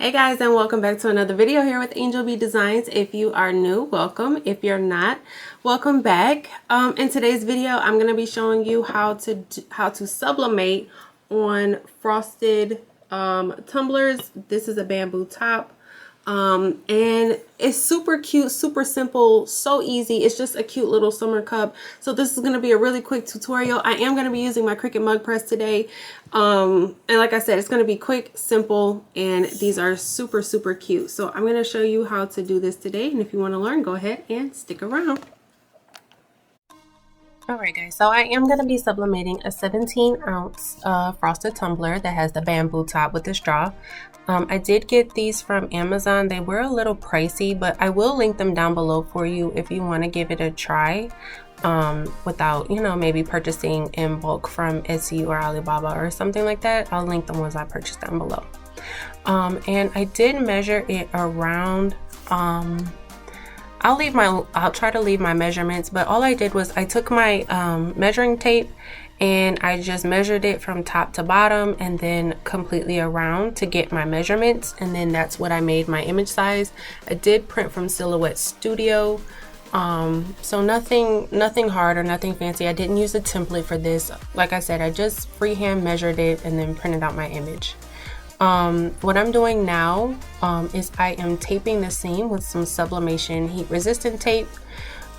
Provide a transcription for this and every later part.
Hey guys, and welcome back to another video here with Angel B Designs. If you are new, welcome. If you're not, welcome back. In today's video, I'm going to be showing you how to sublimate on frosted tumblers. This is a bamboo top. And it's super cute, super simple, so easy. It's just a cute little summer cup. So this is going to be a really quick tutorial. I am going to be using my CRICUT mug press today. And like I said, it's going to be quick, simple, and these are super, super cute. So I'm going to show you how to do this today. And if you want to learn, go ahead and stick around. Alright guys, so I am going to be sublimating a 17-ounce frosted tumbler that has the bamboo top with the straw. I did get these from Amazon. They were a little pricey, but I will link them down below for you if you want to give it a try without, you know, maybe purchasing in bulk from Etsy or Alibaba or something like that. I'll link the ones I purchased down below. And I did measure it around I'll try to leave my measurements, but all I did was I took my measuring tape and I just measured it from top to bottom and then completely around to get my measurements, and then that's what I made my image size. I did print from Silhouette Studio, so nothing hard or nothing fancy. I didn't use a template for this. Like I said, I just freehand measured it and then printed out my image. What I'm doing now is I am taping the seam with some sublimation heat resistant tape,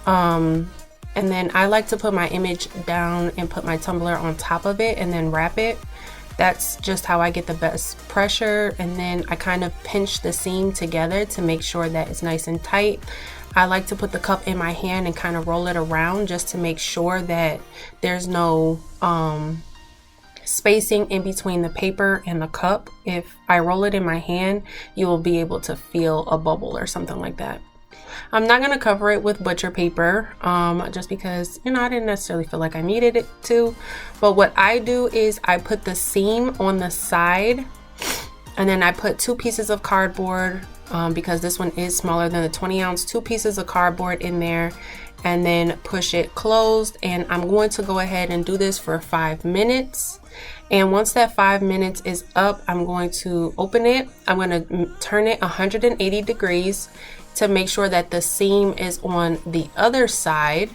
and then I like to put my image down and put my tumbler on top of it and then wrap it. That's just how I get the best pressure, and then I kind of pinch the seam together to make sure that it's nice and tight. I like to put the cup in my hand and kind of roll it around just to make sure that there's no spacing in between the paper and the cup. If I roll it in my hand, you will be able to feel a bubble or something like that. I'm not going to cover it with butcher paper just because, you know, I didn't necessarily feel like I needed it to. But what I do is I put the seam on the side, and then I put 2 pieces of cardboard because this one is smaller than the 20-ounce, 2 pieces of cardboard in there, and then push it closed. And I'm going to go ahead and do this for 5 minutes. And once that 5 minutes is up, I'm going to open it. I'm going to turn it 180 degrees to make sure that the seam is on the other side,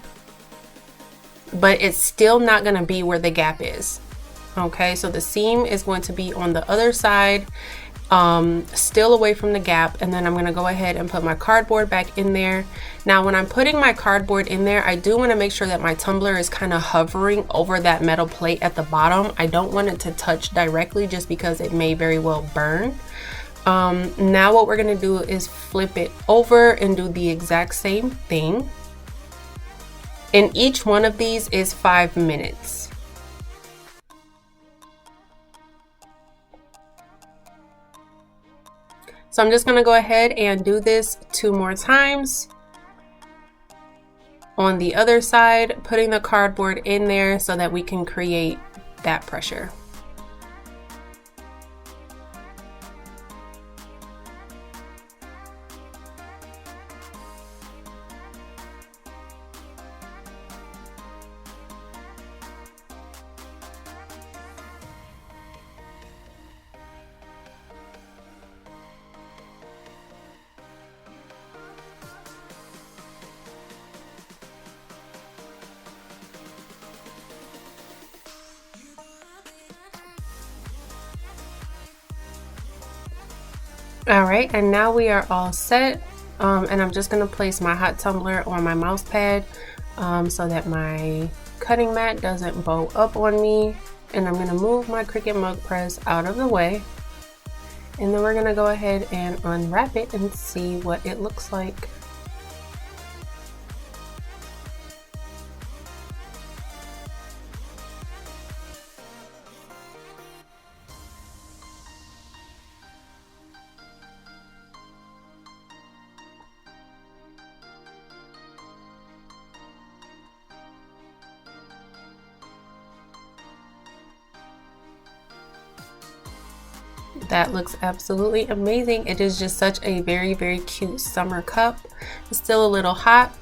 but it's still not going to be where the gap is. Okay, so the seam is going to be on the other side, still away from the gap, and then I'm going to go ahead and put my cardboard back in there. Now when I'm putting my cardboard in there, I do want to make sure that my tumbler is kind of hovering over that metal plate at the bottom. I don't want it to touch directly just because it may very well burn. Now what we're going to do is flip it over and do the exact same thing, and each one of these is 5 minutes. So I'm just going to go ahead and do this 2 more times on the other side, putting the cardboard in there so that we can create that pressure. Alright, and now we are all set, and I'm just going to place my hot tumbler on my mouse pad so that my cutting mat doesn't bow up on me, and I'm going to move my CRICUT mug press out of the way, and then we're going to go ahead and unwrap it and see what it looks like. That looks absolutely amazing. It is just such a very, very cute summer cup. It's still a little hot,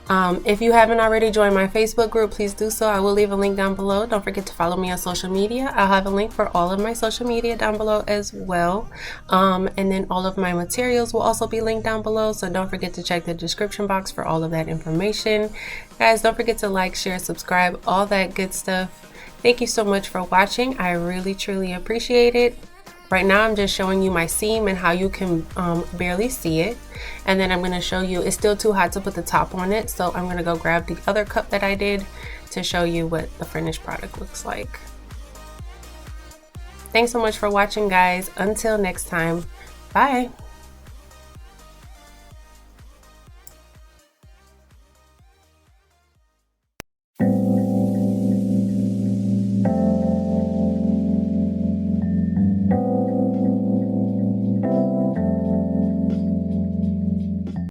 If you haven't already joined my Facebook group, please do so. I will leave a link down below. Don't forget to follow me on social media. I'll have a link for all of my social media down below as well. And then all of my materials will also be linked down below. So don't forget to check the description box for all of that information. Guys, don't forget to like, share, subscribe, all that good stuff. Thank you so much for watching. I really, truly appreciate it. Right now I'm just showing you my seam and how you can barely see it, and then I'm going to show you, it's still too hot to put the top on it, so I'm going to go grab the other cup that I did to show you what the finished product looks like. Thanks so much for watching, guys. Until next time, bye.